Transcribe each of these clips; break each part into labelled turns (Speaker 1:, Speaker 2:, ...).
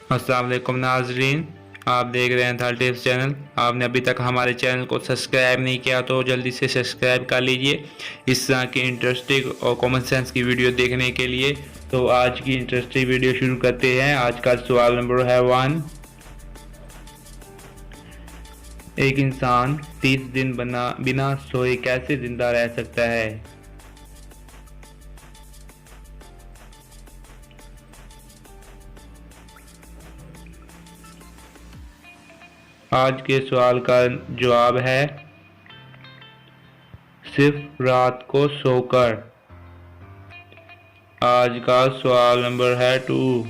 Speaker 1: अस्सलाम वालेकुम नाजरीन, आप देख रहे हैं थर्ड टिप्स चैनल। आपने अभी तक हमारे चैनल को सब्सक्राइब नहीं किया तो जल्दी से सब्सक्राइब कर लीजिए इस तरह की इंटरेस्टिंग और कॉमन सेंस की वीडियो देखने के लिए। तो आज की इंटरेस्टिंग वीडियो शुरू करते हैं। आज का सवाल नंबर है 1। एक इंसान 30 दिन बिना सोए कैसे जिंदा रह सकता है? आज के सवाल का जवाब है सिर्फ रात को सोकर। आज का सवाल नंबर है 2।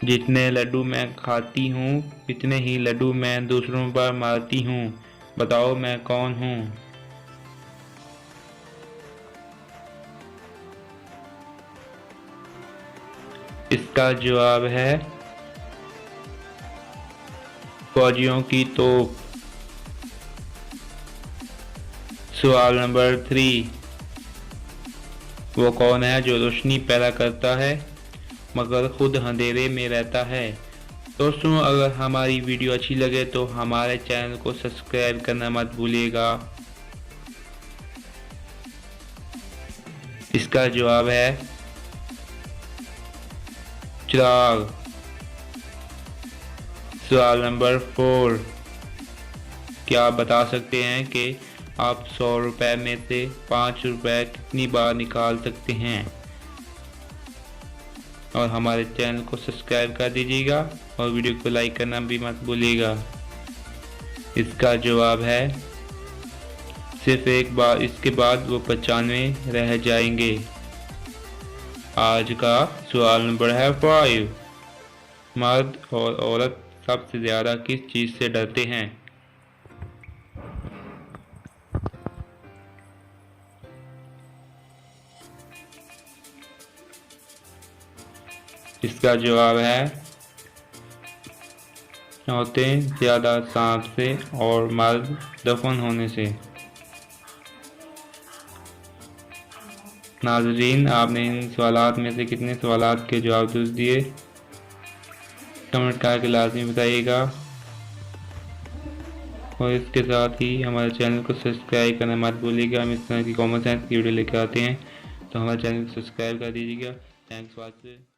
Speaker 1: जितने लड्डू मैं खाती हूँ इतने ही लड्डू मैं दूसरों पर मारती हूँ, बताओ मैं कौन हूँ? इसका जवाब है फौजियों की तोप। सवाल नंबर 3। वो कौन है जो रोशनी पैदा करता है मगर खुद अंधेरे में रहता है? दोस्तों, अगर हमारी वीडियो अच्छी लगे तो हमारे चैनल को सब्सक्राइब करना मत भूलिएगा। इसका जवाब है चिराग। सवाल नंबर 4। क्या आप बता सकते हैं कि आप 100 रुपए में से 5 रुपए कितनी बार निकाल सकते हैं? और हमारे चैनल को सब्सक्राइब कर दीजिएगा और वीडियो को लाइक करना भी मत भूलिएगा। इसका जवाब है सिर्फ एक बार, इसके बाद वो 95 रह जाएंगे। आज का सवाल नंबर है 5। मर्द और औरत सबसे ज्यादा किस चीज से डरते हैं? इसका जवाब है औरतें ज्यादा सांप से और मर्द दफन होने से। नाजरीन, आपने इन सवालात में से कितने सवालात के जवाब दुरुस्त दिए कमेंट करके लाजमी बताइएगा। और इसके साथ ही हमारे चैनल को सब्सक्राइब करना मत भूलिएगा। हम इस तरह की कॉमन सेंस की वीडियो लेकर आते हैं, तो हमारे चैनल को सब्सक्राइब कर दीजिएगा। Thanks for watching.